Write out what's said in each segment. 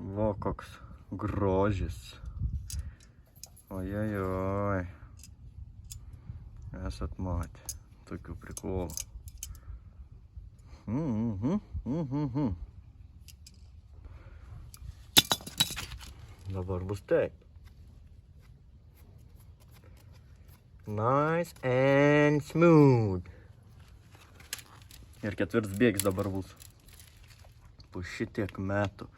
Va, koks grožis. Ojojoj. Esat matę tokių prikolų. Dabar bus taip. Nice and smooth. Ir ketvirtas bėgis dabar bus. Po šitiek metų.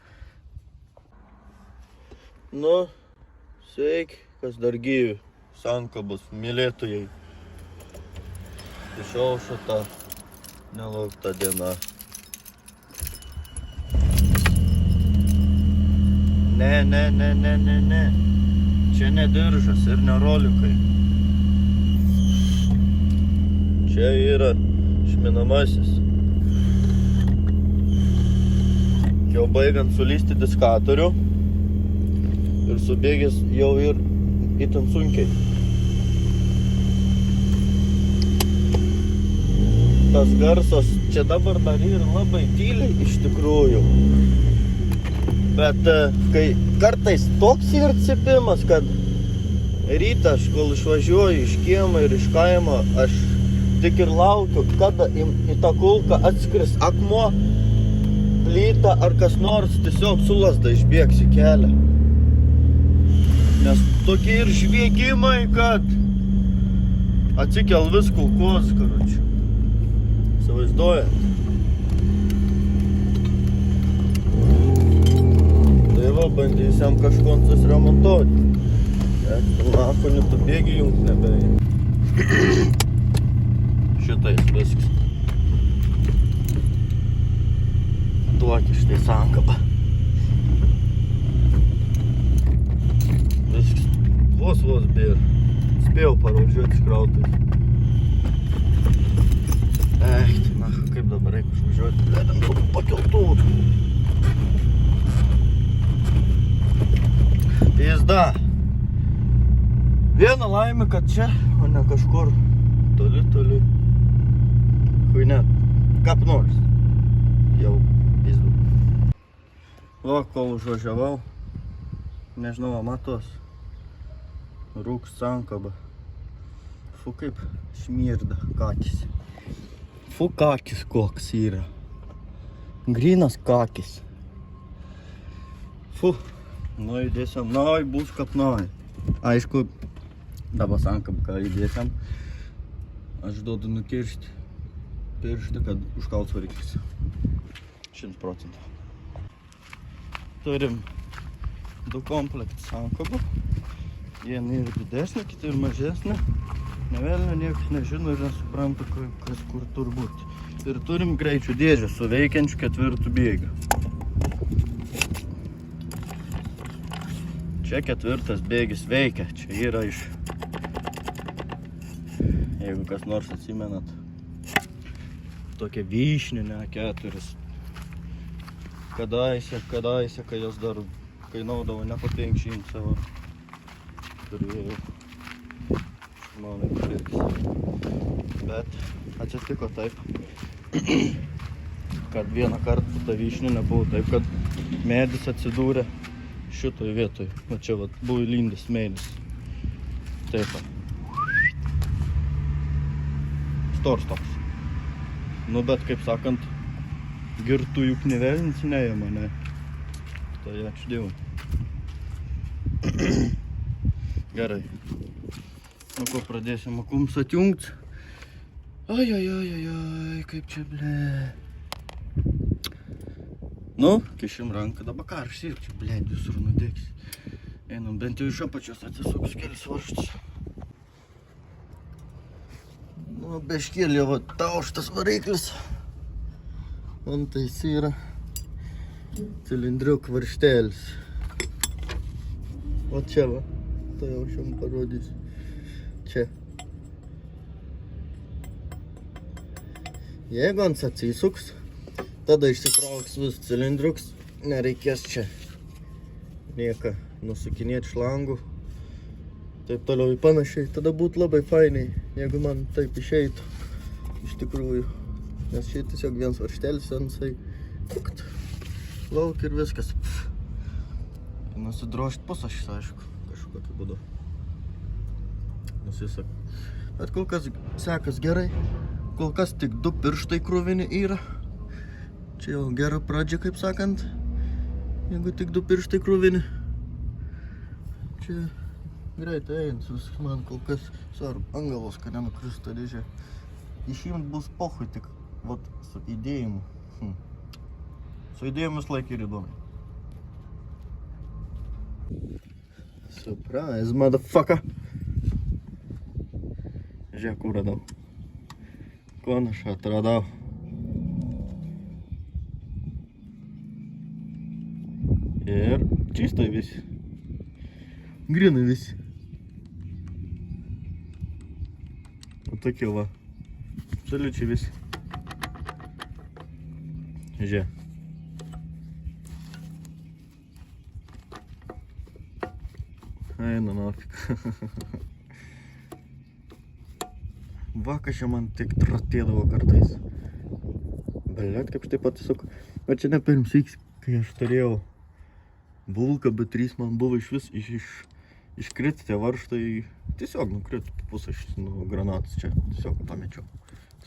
Nu, sveiki, kas dar gyvi. Sankabos mylėtojai. Išaušo ta nelaukta diena. Ne. Čia ne diržas ir ne rolikai. Čia yra šminamasis. Jau baigiant sulysti diskatorių ir subėgęs jau ir itin sunkiai. Tas garsas čia dabar dar yra labai tyliai iš tikrųjų. Bet kai kartais toks yra cypimas, kad rytą aš kol išvažiuoju iš kiemo ir iš kaimo, aš tik ir laukiu, kada į tą kulką atskris akmuo, plyta ar kas nors tiesiog su lazda išbėgs į kelią. Nes tokie ir žviegimai, kad atsikel vis kulkos, karočiui. Įsivaizduojat? Tai va, bandysiam kažkon susiremontuoti. Nakonį tu bėgi jungt nebeeina. Šitais viskas. Duok iš tai sankabą. Viskas. Vos bėr. Spėjau parvažiuoti skrautais. Tai na, kaip dabar reikia užvažiuoti? Vedam daug pakeltų. Pizda. Viena laimė, kad čia, o ne kažkur toli. Hui net, kap nors. Jau pizdu. Va, kol užvažiavau. Nežinau, matos. Rūks sankaba. Fu, kaip šmirda kakis. Fu, kakis koks yra. Grynas kakis. Fu. Nu, įdėsiam. Nai, bus kapnai. Aišku, dabar sankab, ką įdėsiam. Aš duodu nukiršti pirštą, kad užkalt variklis. 100%. Turim 2 komplektus sankabų. Viena yra didesnė, kita ir mažesnė. Nevelnio niekas nežino ir nesupranta, kas kur turbūt. Ir turim greičių dėžę su veikiančiu 4 bėgiu. Čia 4 bėgis veikia. Čia yra iš... Jeigu kas nors atsimenat. Tokia vyšninė 4. Kadaise, kai jos dar kainuodavo ne po 500 savo. Turėjau žmonai pirkti. Bet atsitiko taip, kad vieną kartą su ta vyšninė buvo taip, kad medis atsidūrė šitoj vietoj. Va čia vat buvo įlindęs medis. Taip pat. Stors toks. Nu bet, kaip sakant, girtų juk nevelnins neėma, ne? Tai ačiū Dievui. Gerai. Nu ko, pradėsim akums atjungt. Oi, kaip čia, ble. Nu, kišim ranką, dabar karšti ir čia, ble, visur nudėks. Einam, bent jau iš apačios atsisuks kelis varžtus. Nu, beškėlė, va, tauštas variklis. Antais yra cilindriuk varžtelis. O čia, va, tai jau šiam parodysiu. Čia. Jeigu ant atsisuks, tada išsitrauks vis cilindriuks, nereikės čia nieką nusukinėti šlangų. Taip toliau į panašiai, tada būtų labai fainiai, jeigu man taip išeitų, iš tikrųjų. Nes čia tiesiog vienas varžtelis, ansai, lauk ir viskas. Nusidrožt pusaš, aišku, kažkokiu būdu. Nusisak. Bet kol kas sekas gerai. Kol kas tik 2 pirštai kruvini yra. Čia jau gera pradžia, kaip sakant. Jeigu tik 2 pirštai kruvini. Čia greitai einsus. Man kol kas svarbu angalos, kad nenukristų dėžė. Išimt bus pohui tik vat, su įdėjimu. Su įdėjimu vis laik ir įdomi. Surprise, motherfucker! Žiūrėk, kur radau. Kon aš atradau. Ir čistai visi. Grinai visi. O tokie va. Absoliučiai visi. Žiūrėk. Eina nafik. Va, kas čia man tik tratėdavo kartais. Blet, kaip štai pat tiesiog. Va čia ne pirms vyks, kai aš turėjau bulką, B3 man buvo iš vis iškriti tie varžtai. Tiesiog nukrito pusę nuo granatos čia. Tiesiog pamečiau.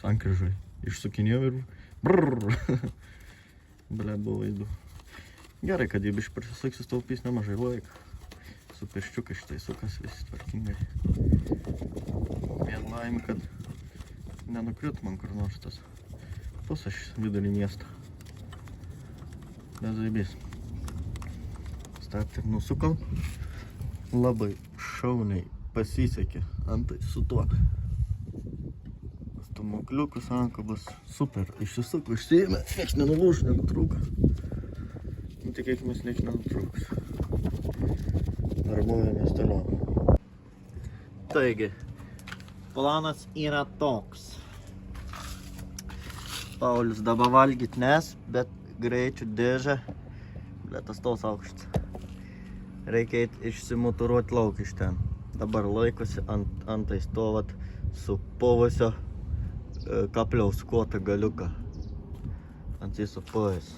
Sankryžai. Išsukinėjau ir brrrr. Blet, buvo vaizdu. Gerai, kad jie biškai prisilaik sustaupys nemažai laiką. Su pirščiukai šitai sukas visi tvarkingai. Vien laim, kad nenukrito man kur nors tas pusas vidurį miestą. Bezaibės. Start ir nusukau. Labai šauniai pasisekė antai su tuo. Stumokliuku sankabas super. Išsisuko, išsiėmė. Nieks nenulūž, nenutrūko. Tikėkimės, nieks nenutrūks. Darbuojamės toliau. Taigi, planas yra toks. Paulius dabar valgyt nes, bet greičių dėžę. Bletas tos aukštas. Reikia išsimuturuoti lauk iš ten. Dabar laikosi antai stovat su povusio kapliaus kotą galiuką. Ant jį supojęs.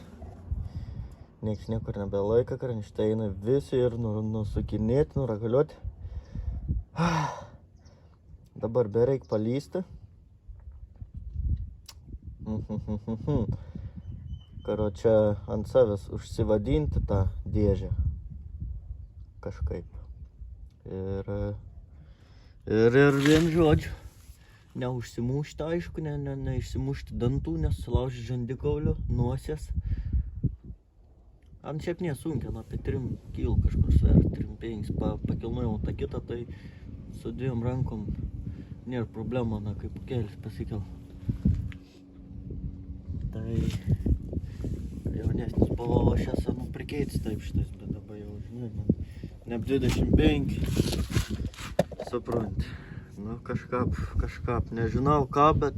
Nieks niekur nebelaika, kranšteinai visi ir nusukinėti, nuragaliuoti. Dabar bereik palysti. Karočią ant savęs užsivadinti tą dėžę. Kažkaip. Ir vien žodžiu. Neužsimušti, aišku, neišsimušti dantų, nesulaužti žandikaulio, nosies. Ant šiaip nesunkia, apie 3 kg kažkur sver, 3-5 pakilnojau tą kitą, tai su 2 rankom nėra problema, kaip kelis pasikel. Tai jaunesnis buvo šias prikeits taip šitais, bet dabar jau, žinai, man ne 25, suprant. Nu, kažkap, nežinau ką, bet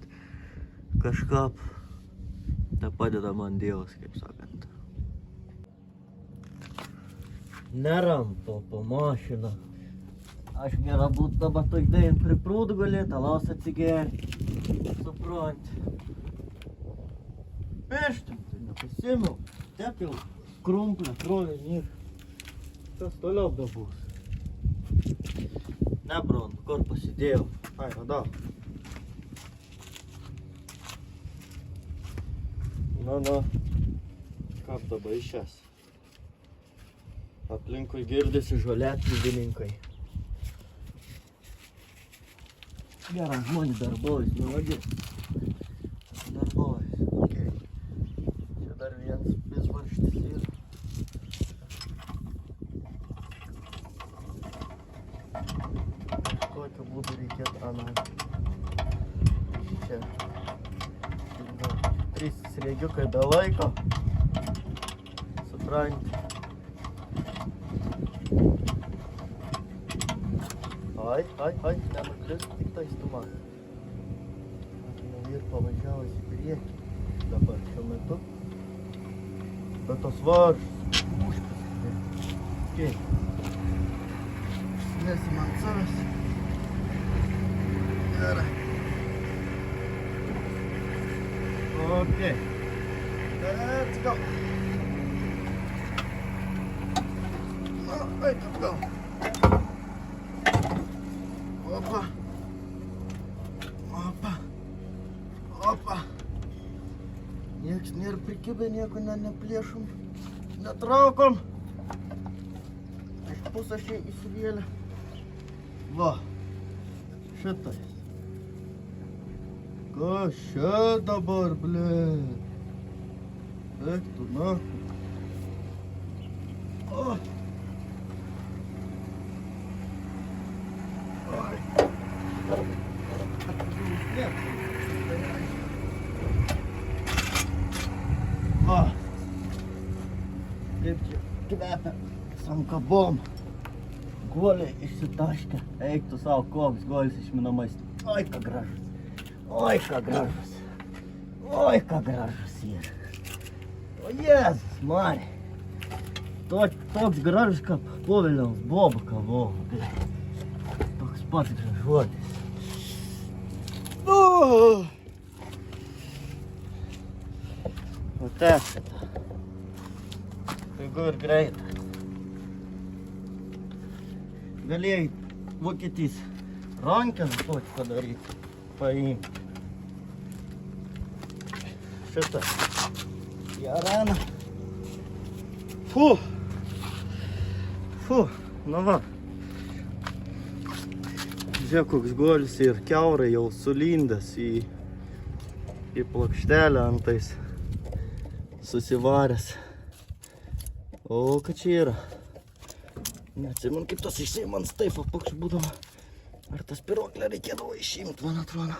kažkap, tai padeda man Dievas, kaip sakant. Nerampo po mašiną. Aš gera būt dabar toikdain priprūd galėt, alaus atsigert. Suprant. Peštim, tai nepasimiau. Tiek jau krumplę, krovinį ir kas toliau bebus. Ne, bron, kur pasidėjau. Ai, radau. Nu. Kap dabar išės. Aplinkui girdisi žolėtvydininkai. Gerai, žmonės darbojas, melodės. Darbojas, okei. Čia dar vienas visvarštis yra. Tokiu būdu reikėtų Čia 3 sriegiukai be laiko. Supranti. Ai, nenukrist, tik tai stumas. Ir pavažiavus į priekį dabar šiuo metu. Bet tos varžus užpis. Okay. Nesim ant savęs. Gerai. Okay. Let's go. Oi, kaip gal. Opa. Opa. Opa. Nieks nėra prikibę, nieko neplėšom. Netraukom. Iš pusašiai įsivėlė. Va. Šitai. Kas čia dabar, blėt? Eik tu, na. O. Ai. Va. Kaip čia kvepia sankabom. Guoliai išsitaškę. Eik tu savo, koks guolis išminamais. Oi, ką gražus. Oi, ką gražus. Oi, ką gražus yra. O Jėzus, Marija. Toks gražus, kaip Poviliaus Bobaka, vo. Toks pats gražuotis. O tęsite. Pigu ir greita. Galėjai Vokietijos rankeną tokį padaryti, paimti. Šitą. Į areną. Fu. Nu va. Žiūrėk, koks guolis ir kiaurai jau sulindęs į plokštelę antais susivaręs. O, ką čia yra? Neatsimenu, kaip tas išsimans taip apakš būdavo. Ar tas spiroklę reikėdavo išimti, man atrodo.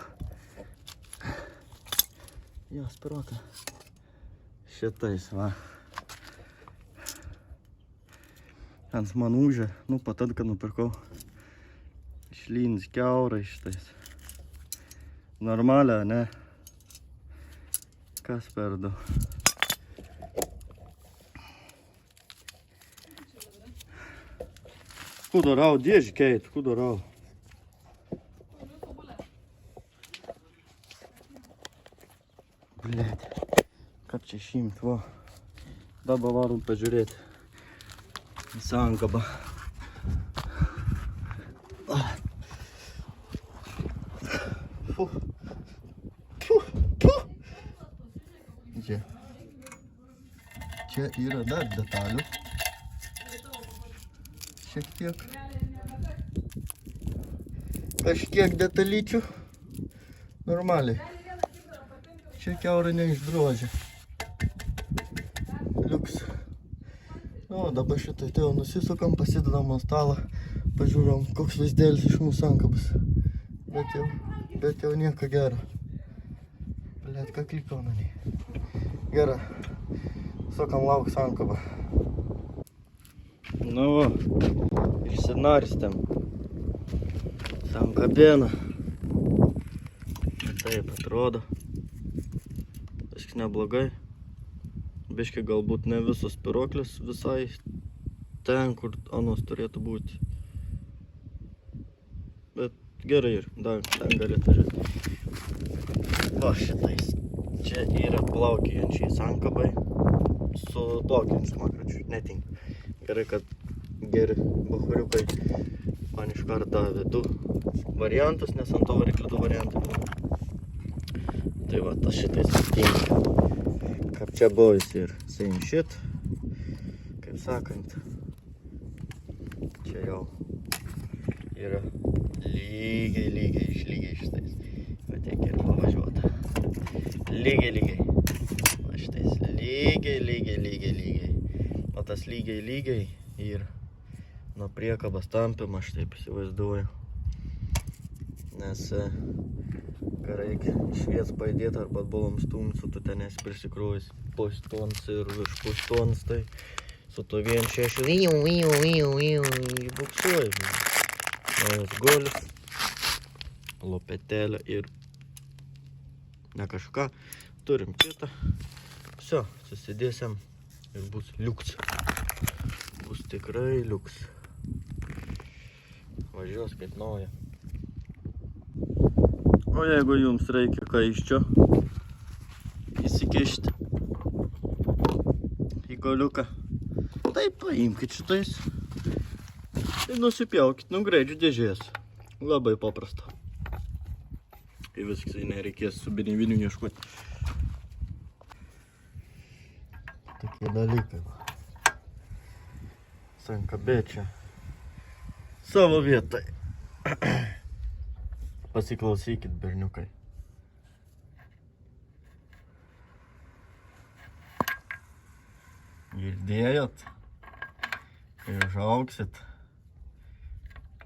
Jo, spiroklę. Šitais, va. Ant man užė, nu patad, kad nupirkau. Išlins kiaurai šitais. Normalią, ne? Kas per daug? Куда рау, держи, Кейт, куда рау? Блядь, как čia šimt, va. Dabar varom pažiūrėti. Sankaba. Čia yra dar detalių. Šiek tiek. Kažkiek detalyčių. Normaliai. Čia kiaurai neišdrožė. Liuks. O, dabar šitai tai jau nusisukam, pasidedam ant stalą. Pažiūrom, koks vaizdelis iš mūsų sankabas. Bet jau nieko gero. Blet, ką klikau na nei. Gerai. Sukam lauk sankabą. Nu va, išsinarstėm sankabėną. Taip atrodo. Kažkaip neblogai. Biškai galbūt ne visos spiroklės visai ten, kur anos turėtų būti. Bet gerai ir dar ten galėtų žiūrėti. Va šitais. Čia yra plaukiojančiai sankabai su plaukiančiu makračiu. Netinka. Gerai, kad geri bachuriukai man iš karto davė du variantus, nes ant to variklio du variantai buvo. Tai va, tas šitais tinka. Kaip čia boys ir same shit. Kaip sakant, čia jau yra lygiai šitais. Va tiek ir pavažiuota. Lygiai. Va šitais lygiai. O tas lygiai ir nuo priekabas tampima, aš taip įsivaizduoju. Nes kai reikia išvies paėdėti arba atbolom stumti, tu ten esi prisikrojus postons ir virš postons, tai su to vien šešiu buksuoji. Naujas golis, lopetelė ir ne kažką. Turim kitą. Все, susidėsim ir bus liuks. Bus tikrai liuks. Važiuos kaip nauja. O jeigu jums reikia kaiščio įsikišti į galiuką, tai paimkit šitais Ir nusipjaukit, nugreidžiu dėžės. Labai paprasta. Ir viskas, nereikės su biniviniu ieškoti. Tokie dalykai. Sankabėčia. Savo vietai. Pasiklausykit, berniukai. Girdėjot? Kai užaugsit,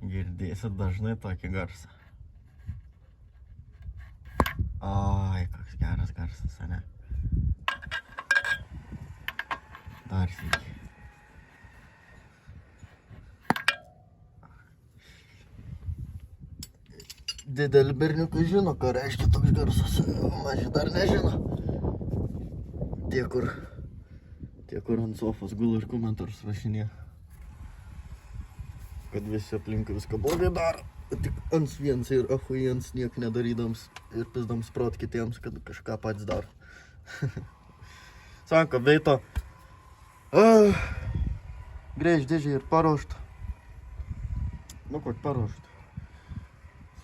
girdėsit dažnai tokį garsą. Ai, koks geras garsas, ane? Dar sykį. Dideli berniukai žino, ką reiškia toks garsas. Maži dar nežino. Tie, kur ant sofos gula ir komentarus rašinė. Kad visi aplinkui viską blogai daro. Tik ant viens ir ahujens niek nedarydams ir pizdams prot kitiems, kad kažką pats daro. Sanka, veito. Grėž dėžį ir paruošt. Nu, kokį paruošt.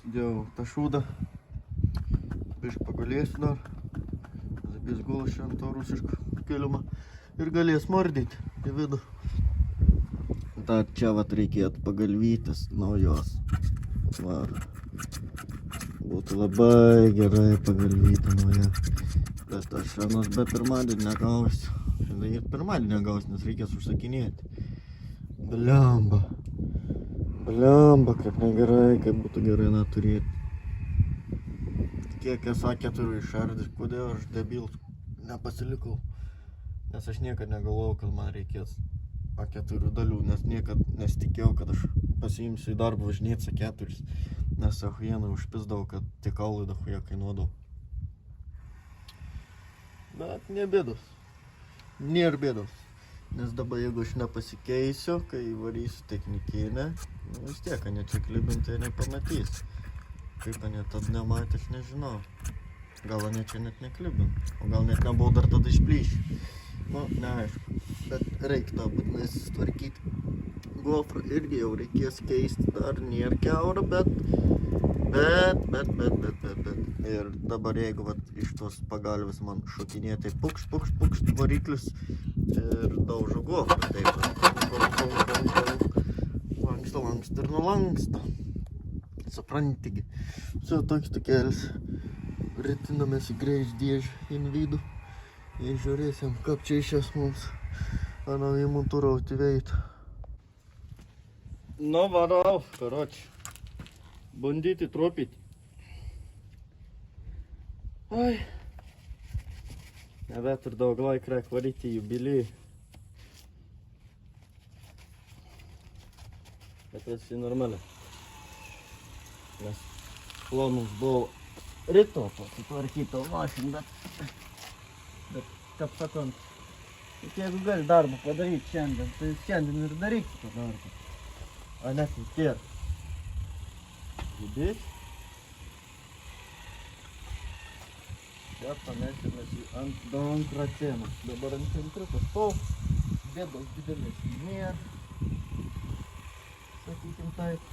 Sudėjau tą šūdą. Bišk pagulėsiu dar. Zabės gulaš ant to rusišką kilimą. Ir galės mordyti į vidų. Dar čia vat reikėtų pagalvytis naujos. Va. Būtų labai gerai pagalvyti nauja. Bet aš vienos be pirmadienį negausiu. Šiandien ir pirmadienį negausiu, nes reikės užsakinėti. Bliamba. Bliamba, kaip negerai, kaip būtų gerai neturėti. Kiek sakė turiu išardyti, kodėl aš debil nepasilikau. Nes aš niekad negalvojau, kad man reikės A4 dalių, nes niekad nesitikėjau, kad aš pasiimsiu į darbą važinėti A4, nes ahujieną užpisdavau, kad tie kaulai dahuja kainuodavo. Bet ne bėdos. Nėra bėdos. Nes dabar jeigu aš nepasikeisiu, kai varysiu technikinę, vis tiek, ne čia klibinti nepamatys. Kaip ane tad nematė, aš nežinau. Gal ane čia net neklibint, o gal net nebuvo dar tada išplyšę. Nu, neaišku, bet reikia tą būtinai sutvarkyti. Gofrą irgi jau reikės keisti, dar nėra kiaura, bet. Ir dabar jeigu vat, iš tos pagalvės man šokinėja, tai pukšt variklis ir daužo gofrą. Taip, lanksta ir nulanksta. Suprantigi. Su toks tokelis. Ritinamės į grėž dėžį in vidų. Ir žiūrėsim, kaip čia išės mums įmontuoti veitą. Nu, varau, karoči. Bandyti tropyti. Ai. Nevetr daug laik reik varyti į jubilį. Bet esi normaliai. Nes planus buvo ryto pasitvarkyti mašiną, bet kaip sakant, jeigu gali darbą padaryti šiandien, tai šiandien ir daryti tą darbą. A ne, tai tiek. Judės. Čia pamesimės ant dankratėną. Dabar ant centriukas stov. Bėdos didelės nėra. Sakykim taip.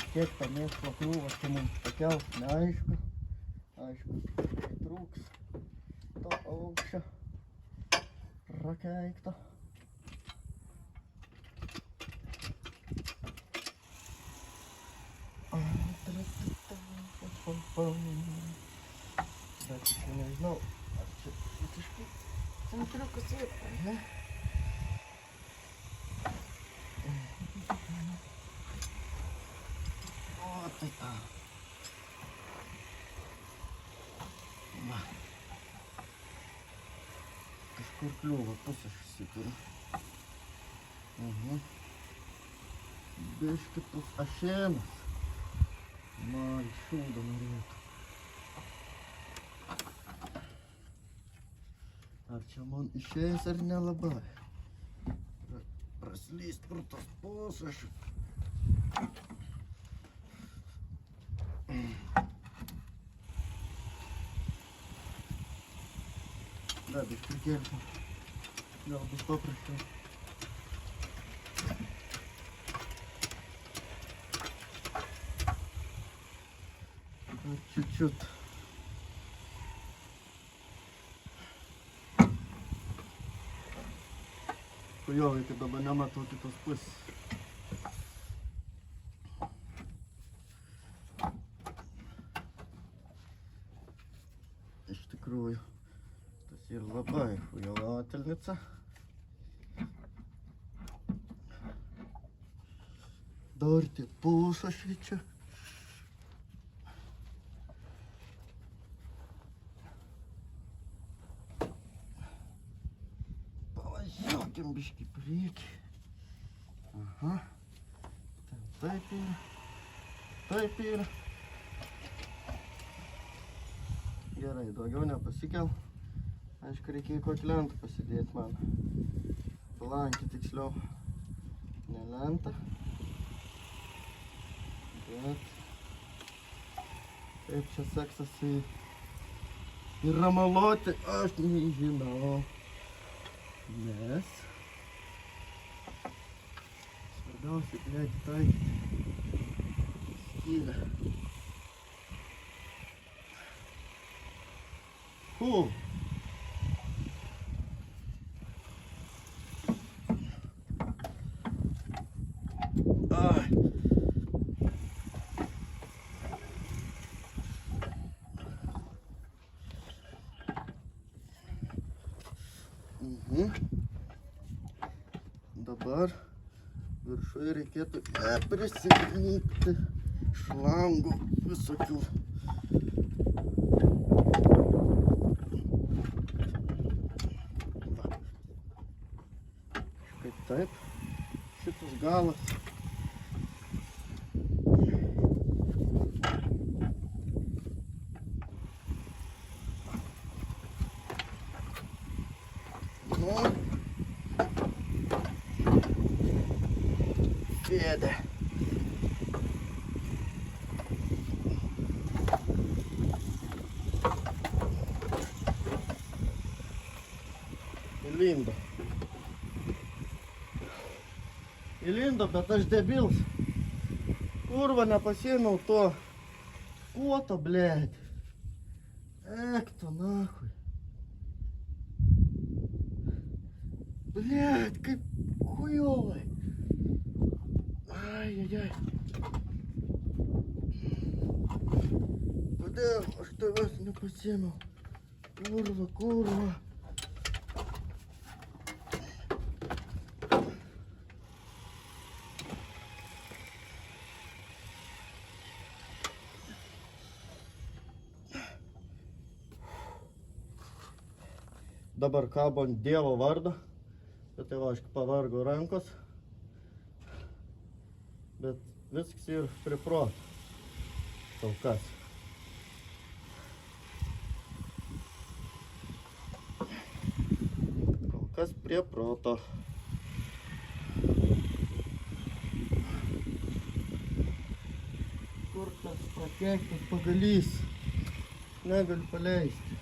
Kiek tą mėslo krūvą čia mums pakels, neaišku. Aišku, tai trūks to aukščio rakeikto. Bet aš nežinau, ar čia visiškai centriukas yra, ar ne? Tai tą. Va. Kažkur kliuvo pusę aš įsituriu. Biški pus ašėnas. Man šūdą norėtų. Ar čia man išėjęs ar nelabai? Praslyst pro tas pusės. Да, без прикельца. Gal bus paprasčiau. Dar čiut-čiut. Kujovai, tai dabar nematau kitos pusės. Iš tikrųjų, tas ir labai kujova atelnica. Dar tik pulsą šviečia. Pavažiuokim biškį priekį. Aha. Ten taip yra. Taip yra. Gerai, daugiau nepasikel. Aišku, reikėjo kokį lentą pasidėti man. Plankį tiksliau. Ne lentą. Bet kaip čia seksasi ir ramaloti, aš nežinau. Nes svarbiausia, blėti, taikyti skylę. Ai. Dabar viršuje reikėtų neprisiknyti šlangų visokių. Kaip taip, šitas galas. Fėdė. Įlindo. Įlindo, bet aš debils. Kurva nepasiėmiau to kuoto, blėt. Ek to nahui. Blėt, kaip hujovai. Ai. Kodėl aš tavęs nepasiėmiau? Kurva. Dabar kabo ant Dievo vardo. Bet tai va, aš pavargo rankos. Bet viskas ir prie proto. Kol kas. Kol kas prie proto. Kur tas prakeiktas pagalys? Negaliu paleisti.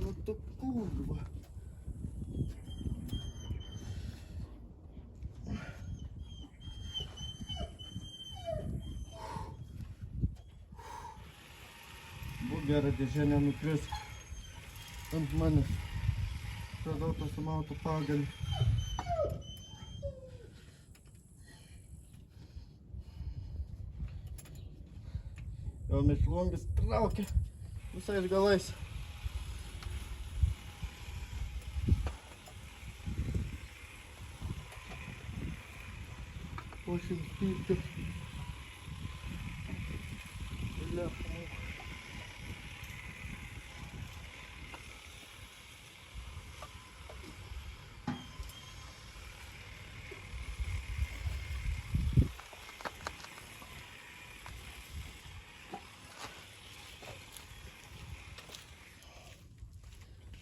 Nu tu kurva. Būk gera dėžė nenukris ant manęs. Radau pasimautų pagalį. Jau mėšlungis traukia visais galais. O šims pyktis.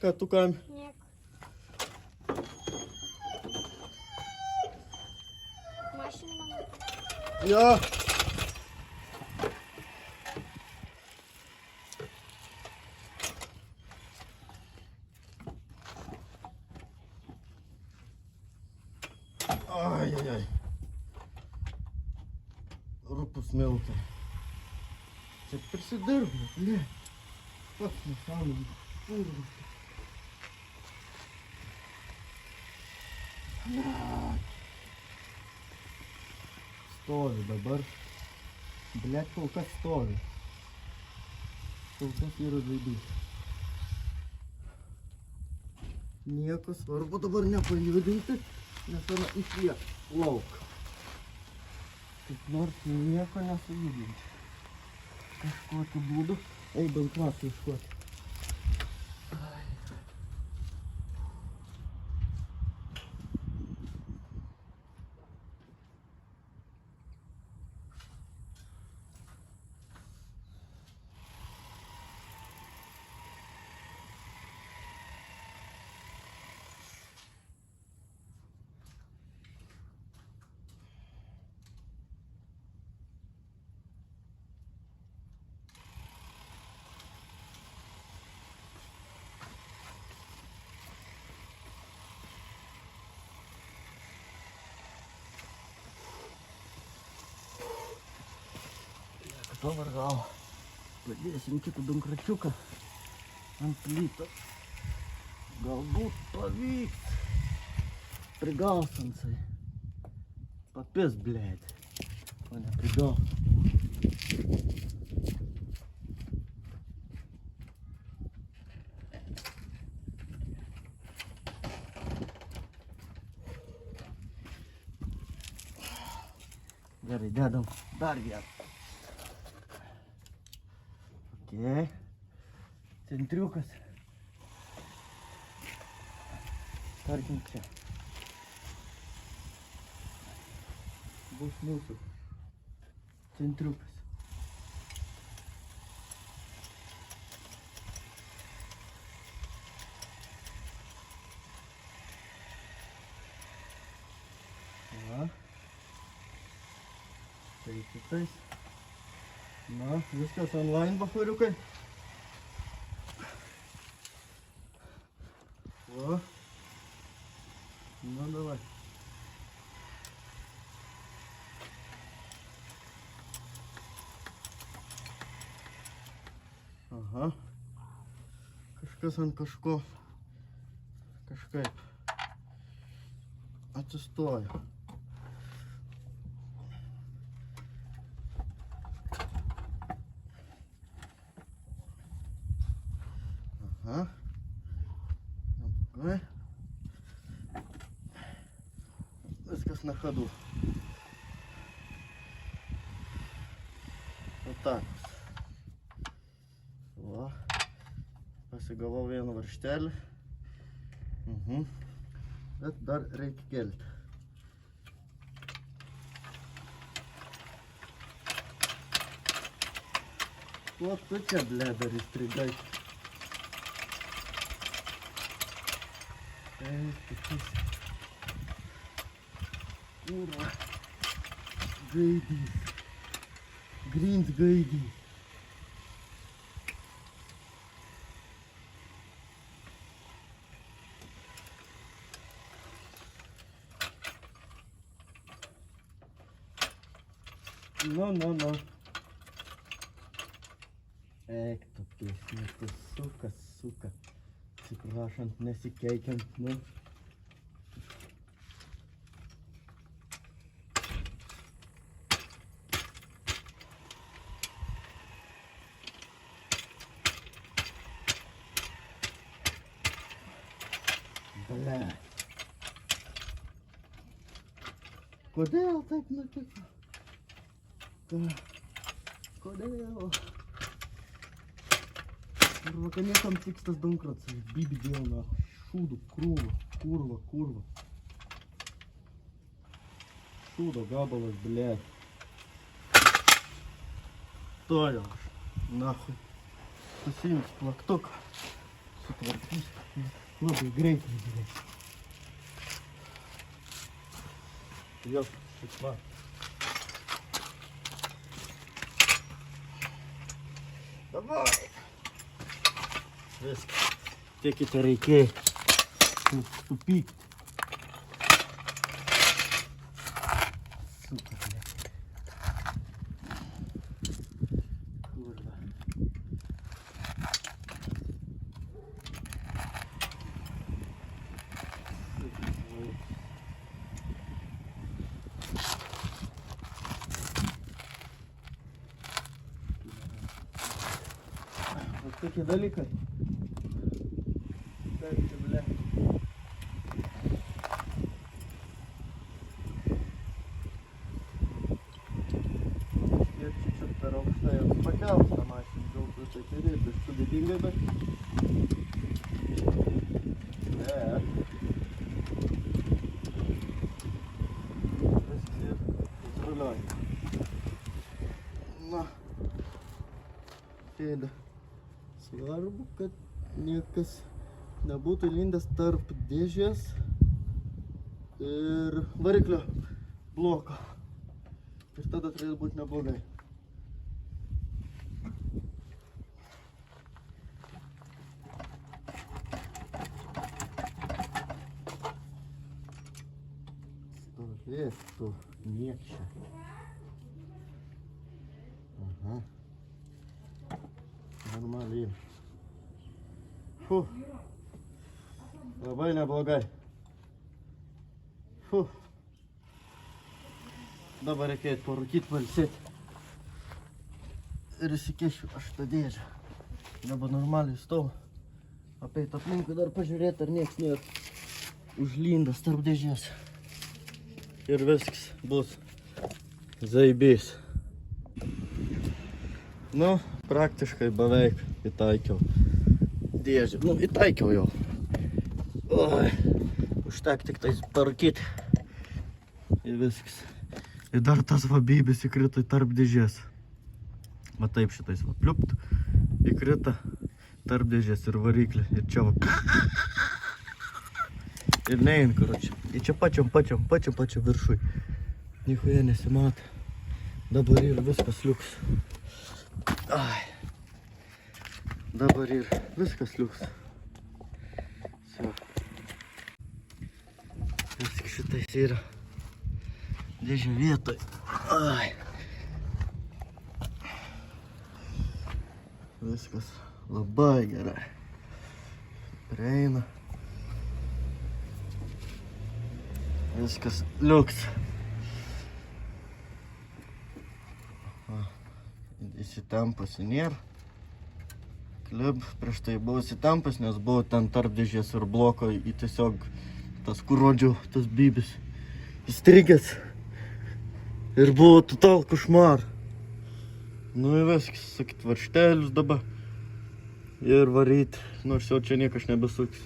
Ką tu kam? Nieko. Mašina mano. Jo. руку смилка. Це присидир, бля. Как на самом деле. Стови, бабар. Блядь, толка стови. Толка не розійдуть. Ніяко сварбу добре не поїдете. На саме і є ловка. Тут норт ніяко не соїдуть. Шкоти буду. Ей, бен класний шкот. Повергав. Подесеньки тут Донкратюка. Анпліта. Галбут повік. Пригав цей. Попес, блядь. Мене пригав. Дарий, дядом. Дар'я. Окей. Центрюкас. Таркінця. Буснусу. Центрюкас. Ага. Перекипайся. На, сейчас онлайн бахурюкай. О. Ну давай. Ага. Кашкасан кашко. Кашкай. А це стоя. Ага. Ой. Висказ на ходу. Вот так. О. Ось голові на верштель. Угу. Это дар рейкгельд. Вот тут я, бля, перестригай. Ура! Гейди! Гринс гейди! No. Ек, то пісня, то сука. Сікрашан, не сікейкен, ну. Бля. Куди я так натикав? Куди я? Курва, конечно, там текста с домкрацей. Биби делал нахуй. Шуду, курва. Шуда габалась, блядь. Стоял. Нахуй. 170 плакток. Сука, артист. Слабый грейт, блядь. Ёп, шикла. Давай. Теки-то реки. Тупик. Сука, блядь. Tokie dalykai. Taip, čia, ble. Kiek čia per aukštai pakels tą mašiną, daug tai turi, tai sudėtingai, bet... Na, sėda. Svarbu, kad niekas nebūtų lindęs tarp dėžės ir variklio bloko. Ir tada turėtų būti neblogai. Stovės tu niekšė. Aha. Normaliai. Labai neblogai. Dabar reikėtų parūkyti, pailsėti. Ir įsikešiu aš tą dėžę. Dabar normaliai stovu. Apeit aplinkui dar pažiūrėti, ar nieks nėra užlindas tarp dėžės. Ir viskas bus zaibys. Nu, praktiškai beveik įtaikiau dėžę. Nu, įtaikiau jau. Oi, užtek tik tais parūkyti. Ir viskas. Ir dar tas vabybis įkrito tarp dėžės. Va taip šitais va pliupt. Įkrita tarp dėžės ir variklį. Ir čia va. Ir nein, karočią. Ir čia pačiam viršui. Nichuja nesimato. Dabar ir viskas liuks. Ai. Dabar ir viskas liuks. Viskas šitais yra. Dėžė vietoj. Ai. Viskas labai gerai. Prieina. Viskas liuks. Įsitempusi nėra. Klib prieš tai buvo įsitempus, nes buvo ten tarp dėžės ir bloko į tiesiog tas kurodžio, tas bybis įstrigęs. Ir buvo total košmar. Nu ir viskas, sakyt, varštelius dabar. Ir varyt, nors jau čia niekas nebesuks.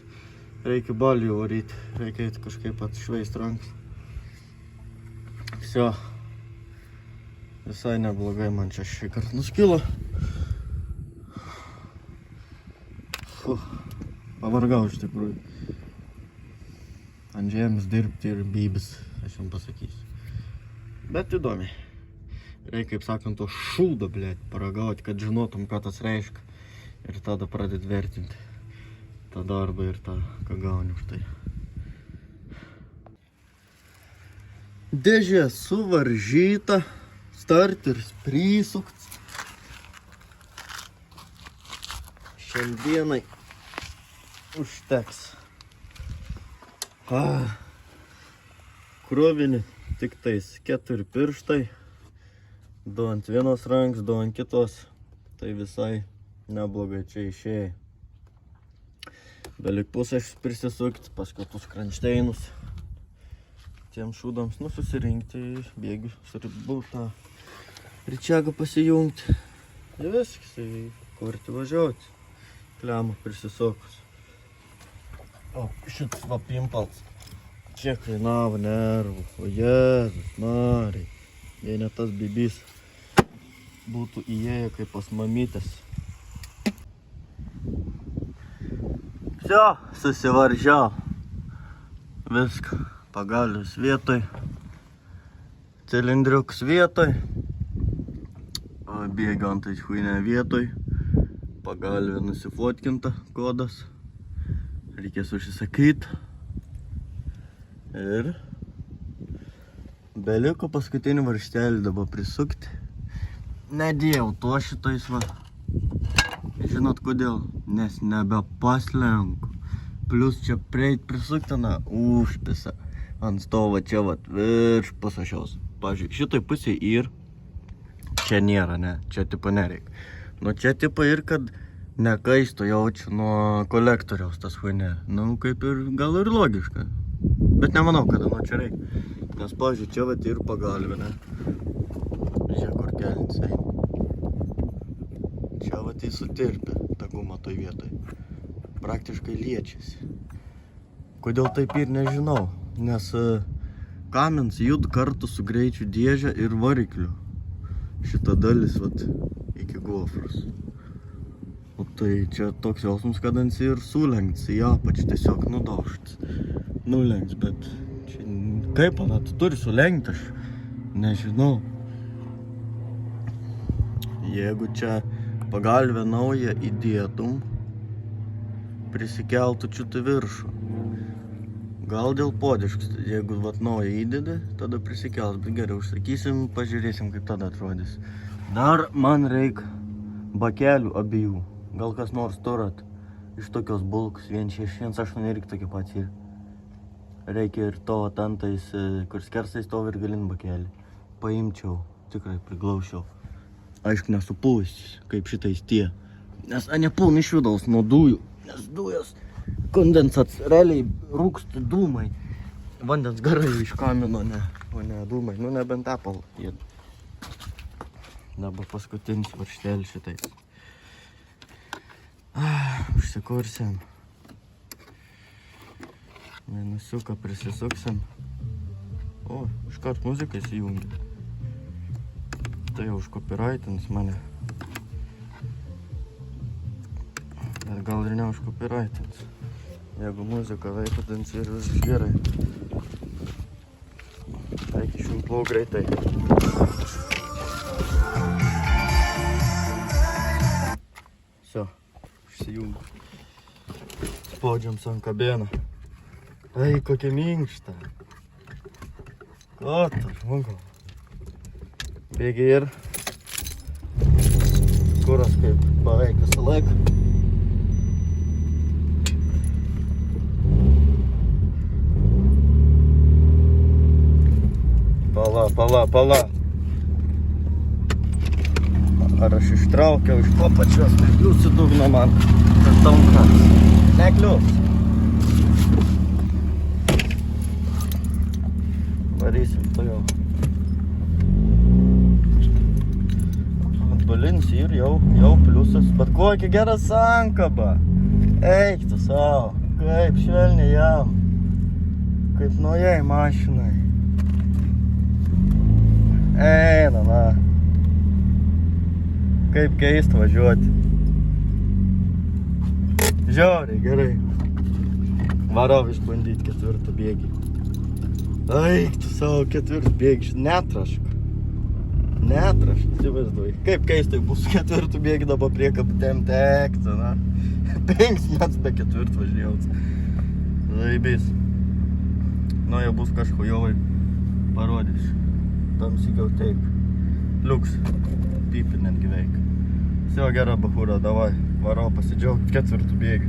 Reikia balį varyt, reikia kažkaip atšveist rankas. Всё. Visai neblogai man čia šį kartą nuskilo. Pavargau iš tikrųjų. Ant žemės dirbti ir bybis, aš jums pasakysiu. Bet įdomiai. Reikia, kaip sakant, to šūdo, blėt, paragauti, kad žinotum, ką tas reiškia. Ir tada pradėt vertinti tą darbą ir tą, ką gauni už tai. Dėžė suvaržyta, starteris prisukts. Šiandienai užteks. Krovinį tik tais 4 pirštai. 2 ant vienos ranks, 2 ant kitos. Tai visai neblogai čia išėjai. Belik pusę prisisukti, paskui tus kranšteinus. Tiem šūdams susirinkti bėgių, suribūtą ričiagą pasijungti. Ir viskas, kurti važiuoti. Klemą prisisukus. O šitas va pimpals. Čia kainavo nervų. O Jėzus, Marija. Jei ne tas bibys būtų įėję kaip pas mamytės. Всё, susivaržau. Viską. Pagalius vietoj. Cilindriukas vietoj. Bėga ant huinė vietoj. Pagalvė nusifotkinta kodas. Reikės užsisakyti. Ir beliko paskutinį varžtelį dabar prisukti. Nedėjau to šitais va. Žinot kodėl? Nes nebepaslenku. Plius čia prieit prisuktina užpisa. Ant stovo čia vat virš pasašiaus. Pavyzdžiui, šitoj pusėj ir čia nėra, ne? Čia tipo nereikia. Nu čia tipo ir kad Nekaisto jaučiu nuo kolektoriaus tas huinė. Nu, kaip ir gal ir logiška. Bet nemanau, kada nu čia reikia. Nes, pavyzdžiui, čia vat ir pagalvinė. Žiūrėk, kur kelins eina. Čia vat jis sutirpė, ta guma toj vietoj. Praktiškai liečiasi. Kodėl taip ir nežinau. Nes kamins jud kartu su greičių dėžė ir varikliu. Šita dalis vat iki gofros. O tai čia toks jausmas, kad ant ir sulenks į apačią, tiesiog nudošts. Nulenks, bet čia kaip ana, tu turi sulenkti, aš nežinau. Jeigu čia pagalvę naują įdėtum, prisikeltų čiutį viršų. Gal dėl podišks, jeigu vat naują įdedi, tada prisikels, bet geriau užsakysim, pažiūrėsim, kaip tada atrodys. Dar man reik bakelių abiejų. Gal kas nors turat iš tokios bulkos, 1.6, 1.8 reikia tokį patį. Reikia ir to tantais, kur skersai stovi ir galin bakelį. Paimčiau, tikrai priglaušiau. Aišku, nesupūsis, kaip šitais tie. Nes nepūn iš vidaus nuo dujų. Nes dujos kondensats, realiai rūksta dūmai. Vandens garai iš kamino, o ne dūmai. Nu, nebent Apple. Dabar paskutinis varžtelis šitais. Užsikursim. Minusiuką prisisuksim. O, iškart muzika įsijungia. Tai jau užkopiraitins mane. Bet gal ir ne užkopiraitins. Jeigu muzika veikatins ir viskas gerai. Reikia išjungti greitai. Все, išsijungiu. Spaudžiam ant kabieną. Ai, kokia minkšta. Ko tu, žmogu? Bėgi ir kuras kaip beveik visą laiką. Pala. Ar aš ištraukiau iš ko pačios, tai klius į dugną man. Tas taunkas. Neklius. Varysim to jau. Atbalins ir jau pliusas. Bet kokia gera sankaba. Eik tu savo. Kaip švelniai jam. Kaip naujai mašinai. Eina, na. Kaip keista važiuoti. Žiauriai, gerai. Varau išbandyti ketvirtą bėgį. Eik tu savo ketvirtą bėgį. Netrašk. Įsivaizduoji. Kaip keistai bus ketvirtą bėgį dabar priekab temti ektą, na. 5 metų be ketvirtą važiuots. Zaibys. Nu, jau bus kažko jovai parodys. Tam sigiau taip. Liuks. Pipį netgi veik. Все, gera bahūra, davai. Varau pasidžiaugti ketvirtų bėgį.